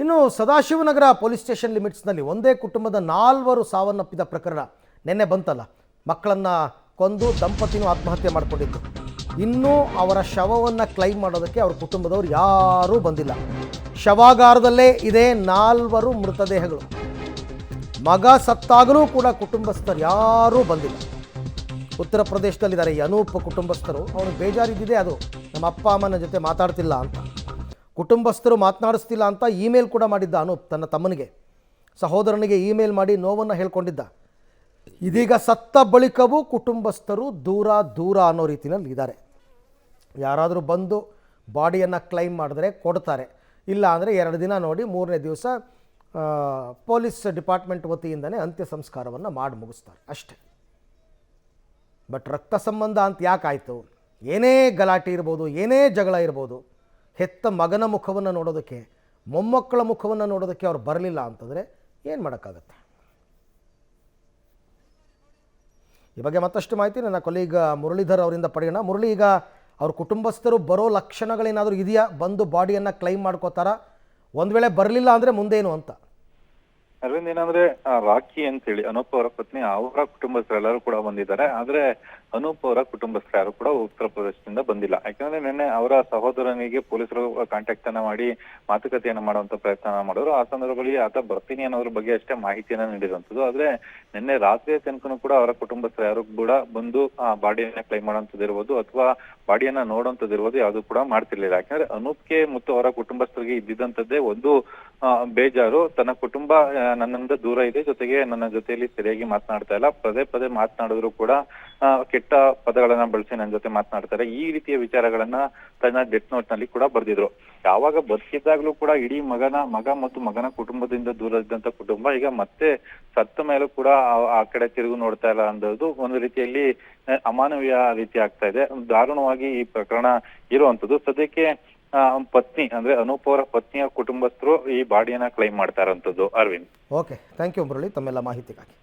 ಇನ್ನು Sadashivanagar police station ಲಿಮಿಟ್ಸ್ನಲ್ಲಿ ಒಂದೇ ಕುಟುಂಬದ 4 ಸಾವನ್ನಪ್ಪಿದ ಪ್ರಕರಣ ನಿನ್ನೆ ಬಂತಲ್ಲ. ಮಕ್ಕಳನ್ನು ಕೊಂದು ದಂಪತಿನೂ ಆತ್ಮಹತ್ಯೆ ಮಾಡಿಕೊಂಡಿದ್ದು. ಇನ್ನೂ ಅವರ ಶವವನ್ನು ಕ್ಲೈಮ್ ಮಾಡೋದಕ್ಕೆ ಅವ್ರ ಕುಟುಂಬದವರು ಯಾರೂ ಬಂದಿಲ್ಲ. ಶವಾಗಾರದಲ್ಲೇ ಇದೆ 4 ಮೃತದೇಹಗಳು. ಮಗ ಸತ್ತಾಗಲೂ ಕೂಡ ಕುಟುಂಬಸ್ಥರು ಯಾರೂ ಬಂದಿಲ್ಲ. ಉತ್ತರ ಪ್ರದೇಶದಲ್ಲಿದ್ದಾರೆ ಈ ಅನೂಪ್ ಕುಟುಂಬಸ್ಥರು. ಅವನು ಬೇಜಾರಿದ್ದಿದೆ, ಅದು ನಮ್ಮ ಅಪ್ಪ ಅಮ್ಮನ ಜೊತೆ ಮಾತಾಡ್ತಿಲ್ಲ ಅಂತ. ಕುಟುಂಬಸ್ಥರು ಮಾತನಾಡಿಸ್ತಿಲ್ಲ ಅಂತ ಇಮೇಲ್ ಕೂಡ ಮಾಡಿದ್ದ ಅನೂಪ್ ತನ್ನ ತಮ್ಮನಿಗೆ, ಸಹೋದರನಿಗೆ ಇಮೇಲ್ ಮಾಡಿ ನೋವನ್ನು ಹೇಳ್ಕೊಂಡಿದ್ದ. ಇದೀಗ ಸತ್ತ ಬಳಿಕವೂ ಕುಟುಂಬಸ್ಥರು ದೂರ ದೂರ ಅನ್ನೋ ರೀತಿಯಲ್ಲಿ ಇದ್ದಾರೆ. ಯಾರಾದರೂ ಬಂದು ಬಾಡಿಯನ್ನು ಕ್ಲೈಮ್ ಮಾಡಿದ್ರೆ ಕೊಡ್ತಾರೆ, ಇಲ್ಲ ಅಂದರೆ 2 ದಿನ ನೋಡಿ 3ನೇ ದಿವಸ ಪೊಲೀಸ್ ಡಿಪಾರ್ಟ್ಮೆಂಟ್ ವತಿಯಿಂದನೇ ಅಂತ್ಯ ಸಂಸ್ಕಾರವನ್ನು ಮಾಡಿ ಮುಗಿಸ್ತಾರೆ ಅಷ್ಟೇ. ಬಟ್ ರಕ್ತ ಸಂಬಂಧ ಅಂತ ಯಾಕಾಯಿತು? ಏನೇ ಗಲಾಟೆ ಇರ್ಬೋದು, ಏನೇ ಜಗಳ ಇರ್ಬೋದು, ಹೆತ್ತ ಮಗನ ಮುಖವನ್ನು ನೋಡೋದಕ್ಕೆ, ಮೊಮ್ಮಕ್ಕಳ ಮುಖವನ್ನು ನೋಡೋದಕ್ಕೆ ಅವ್ರು ಬರಲಿಲ್ಲ ಅಂತಂದರೆ ಏನು ಮಾಡೋಕ್ಕಾಗತ್ತೆ? ಈ ಬಗ್ಗೆ ಮತ್ತಷ್ಟು ಮಾಹಿತಿ ನನ್ನ ಕೊಲೀಗ ಮುರಳೀಧರ್ ಅವರಿಂದ ಪಡೆಯೋಣ. ಮುರಳಿ, ಈಗ ಅವ್ರ ಕುಟುಂಬಸ್ಥರು ಬರೋ ಲಕ್ಷಣಗಳೇನಾದರೂ ಇದೆಯಾ? ಬಂದು ಬಾಡಿಯನ್ನು ಕ್ಲೈಮ್ ಮಾಡ್ಕೋತಾರಾ? ಒಂದು ವೇಳೆ ಬರಲಿಲ್ಲ ಅಂದರೆ ಮುಂದೇನು ಅಂತ? ಅರವಿಂದ್, ಏನಂದ್ರೆ ರಾಖಿ ಅಂತೇಳಿ ಅನೂಪ್ ಅವರ ಪತ್ನಿ, ಅವರ ಕುಟುಂಬಸ್ಥರೆಲ್ಲರೂ ಕೂಡ ಬಂದಿದ್ದಾರೆ. ಆದ್ರೆ ಅನೂಪ್ ಅವರ ಕುಟುಂಬಸ್ಥರು ಯಾರು ಕೂಡ ಉತ್ತರ ಪ್ರದೇಶದಿಂದ ಬಂದಿಲ್ಲ. ಯಾಕಂದ್ರೆ ನಿನ್ನೆ ಅವರ ಸಹೋದರನಿಗೆ ಪೊಲೀಸರು ಕಾಂಟ್ಯಾಕ್ಟ್ ಅನ್ನ ಮಾಡಿ ಮಾತುಕತೆಯನ್ನ ಮಾಡುವಂತ ಪ್ರಯತ್ನ ಮಾಡಿದ್ರು. ಆ ಸಂದರ್ಭದಲ್ಲಿ ಆತ ಬರ್ತೀನಿ ಅನ್ನೋದ್ರ ಬಗ್ಗೆ ಅಷ್ಟೇ ಮಾಹಿತಿಯನ್ನ ನೀಡಿರುವಂತದ್ದು. ಆದ್ರೆ ನಿನ್ನೆ ರಾತ್ರಿಯ ತನಕನೂ ಕೂಡ ಅವರ ಕುಟುಂಬಸ್ಥರು ಯಾರು ಕೂಡ ಬಂದು ಆ ಬಾಡಿಯನ್ನ ಕ್ಲೈಮ್ ಮಾಡುವಂತದ್ದು ಇರ್ಬೋದು ಅಥವಾ ಬಾಡಿಯನ್ನ ನೋಡುವಂತದ್ದು ಇರ್ಬೋದು ಯಾವುದು ಕೂಡ ಮಾಡ್ತಿರ್ಲಿಲ್ಲ. ಯಾಕಂದ್ರೆ ಅನೂಪ್ಗೆ ಮತ್ತು ಅವರ ಕುಟುಂಬಸ್ಥರಿಗೆ ಇದ್ದಿದ್ದಂತದ್ದೇ ಒಂದು ಬೇಜಾರು. ತನ್ನ ಕುಟುಂಬ ನನ್ನಿಂದ ದೂರ ಇದೆ, ಜೊತೆಗೆ ನನ್ನ ಜೊತೆಯಲ್ಲಿ ಸರಿಯಾಗಿ ಮಾತನಾಡ್ತಾ ಇಲ್ಲ, ಪದೇ ಪದೇ ಮಾತನಾಡಿದ್ರು ಕೂಡ ಕೆಟ್ಟ ಪದಗಳನ್ನ ಬಳಸಿ ನನ್ನ ಜೊತೆ ಮಾತನಾಡ್ತಾರೆ, ಈ ರೀತಿಯ ವಿಚಾರಗಳನ್ನ ತನ್ನ ಡೆತ್ ನೋಟ್ ನಲ್ಲಿ ಕೂಡ ಬರ್ದಿದ್ರು. ಯಾವಾಗ ಬದುಕಿದ್ದಾಗ್ಲೂ ಕೂಡ ಇಡೀ ಮಗ ಮತ್ತು ಮಗನ ಕುಟುಂಬದಿಂದ ದೂರ ಇದ್ದಂತ ಕುಟುಂಬ ಈಗ ಮತ್ತೆ ಸತ್ತ ಮೇಲೂ ಕೂಡ ಆ ಕಡೆ ತಿರುಗು ನೋಡ್ತಾ ಇಲ್ಲ ಅನ್ನೋದು ಒಂದು ರೀತಿಯಲ್ಲಿ ಅಮಾನವೀಯ ರೀತಿ ಆಗ್ತಾ ಇದೆ. ದಾರುಣವಾಗಿ ಈ ಪ್ರಕರಣ ಇರುವಂತದ್ದು. ಸದ್ಯಕ್ಕೆ ಪತ್ನಿ ಅಂದ್ರೆ ಅನೂಪ್ ಅವರ ಪತ್ನಿಯ ಕುಟುಂಬಸ್ಥರು ಈ ಬಾಡಿಯನ್ನ ಕ್ಲೈಮ್ ಮಾಡ್ತಾ ಇರುವಂತದ್ದು. Arvind, okay, thank you Murali ತಮ್ಮೆಲ್ಲ ಮಾಹಿತಿಗಾಗಿ.